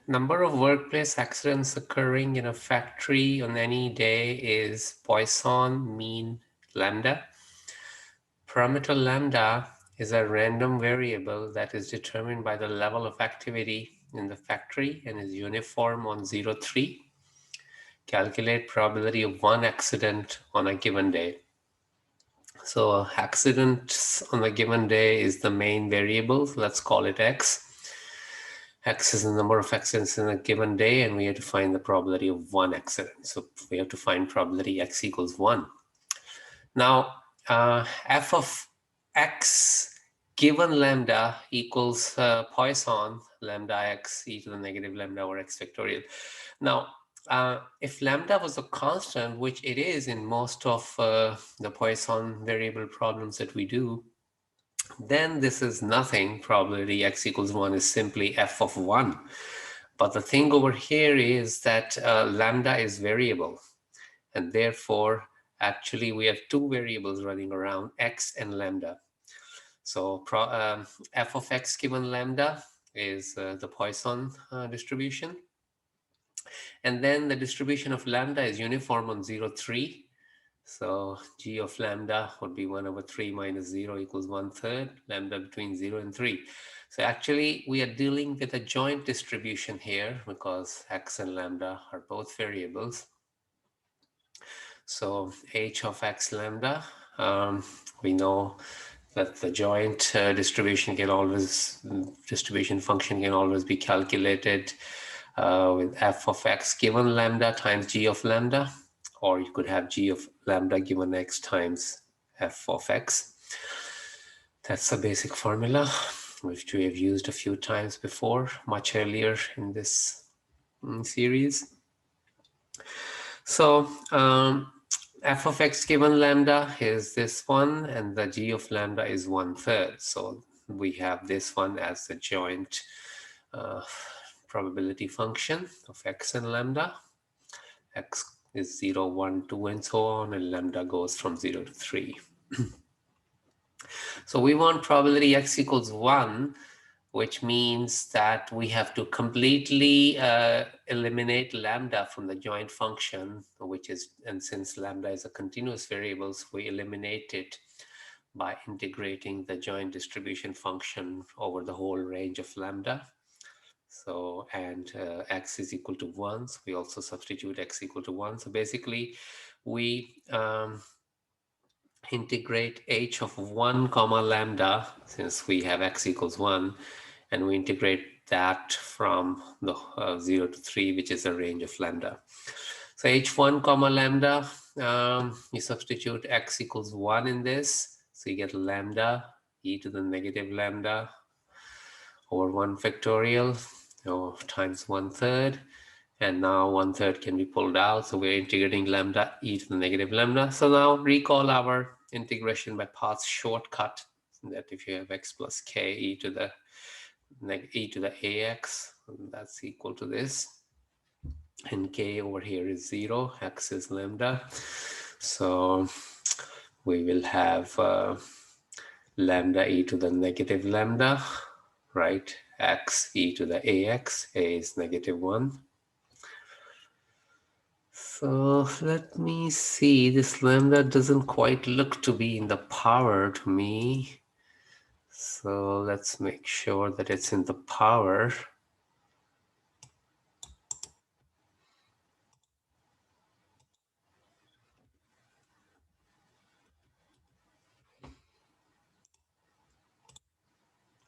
number of workplace accidents occurring in a factory on any day is Poisson mean lambda. Parameter lambda is a random variable that is determined by the level of activity in the factory and is uniform on 0, 3. Calculate probability of one accident on a given day. So accidents on a given day is the main variable. Let's call it X. X is the number of accidents in a given day, and we have to find the probability of one accident. So we have to find probability X equals 1. Now, f of X given lambda equals Poisson, lambda X e to the negative lambda over X factorial. Now, if lambda was a constant, which it is in most of the Poisson variable problems that we do, then this is nothing. Probability X equals 1 is simply f of 1. But the thing over here is that lambda is variable, and therefore, actually, we have two variables running around, x and lambda. So f of x given lambda is the Poisson distribution. And then the distribution of lambda is uniform on 0, 3. So g of lambda would be 1 over 3 minus 0 equals 1/3, lambda between 0 and 3. So actually, we are dealing with a joint distribution here because x and lambda are both variables. So h of x lambda, we know that the joint distribution function can always be calculated with f of x given lambda times g of lambda, or you could have g of lambda given x times f of x. That's the basic formula, which we have used a few times before, much earlier in this series. So f of x given lambda is this one, and the g of lambda is 1/3. So we have this one as the joint probability function of x and lambda. X is 0, 1, 2, and so on, and lambda goes from 0 to 3. So we want probability x equals 1, which means that we have to completely eliminate lambda from the joint function, and since lambda is a continuous variable, so we eliminate it by integrating the joint distribution function over the whole range of lambda. So, and x is equal to 1, so we also substitute x equal to 1. So basically, we integrate h of 1 comma lambda, since we have x equals 1, and we integrate that from the 0 to 3, which is the range of lambda. So h1 comma lambda, you substitute x equals 1 in this, so you get lambda e to the negative lambda over 1 factorial times 1/3. And now 1/3 can be pulled out. So we're integrating lambda e to the negative lambda. So now recall our integration by paths shortcut, that if you have x plus k e to the ax, that's equal to this. And k over here is 0, x is lambda. So we will have lambda e to the negative lambda, right? X e to the ax, a is -1. So let me see, this lambda doesn't quite look to be in the power to me. So let's make sure that it's in the power.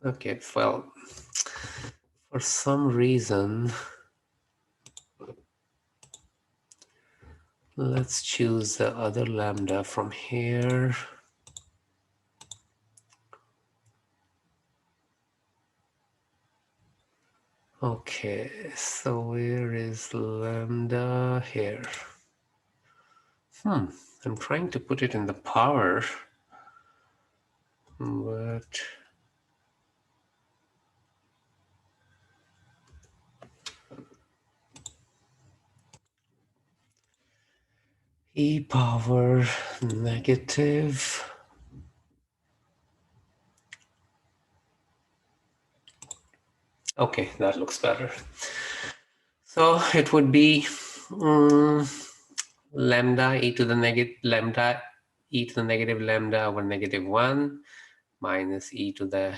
Okay, well, for some reason, let's choose the other lambda from here. Okay, so where is lambda here? I'm trying to put it in the power, but e power negative. Okay, that looks better. So it would be lambda e to the negative lambda e to the negative lambda over negative 1 minus e to the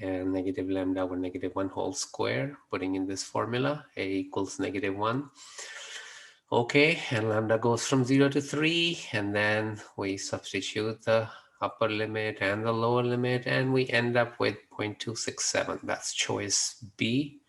negative lambda over negative 1 whole square, putting in this formula, a equals negative 1. Okay, and lambda goes from 0 to 3, and then we substitute the upper limit and the lower limit, and we end up with 0.267. That's choice B.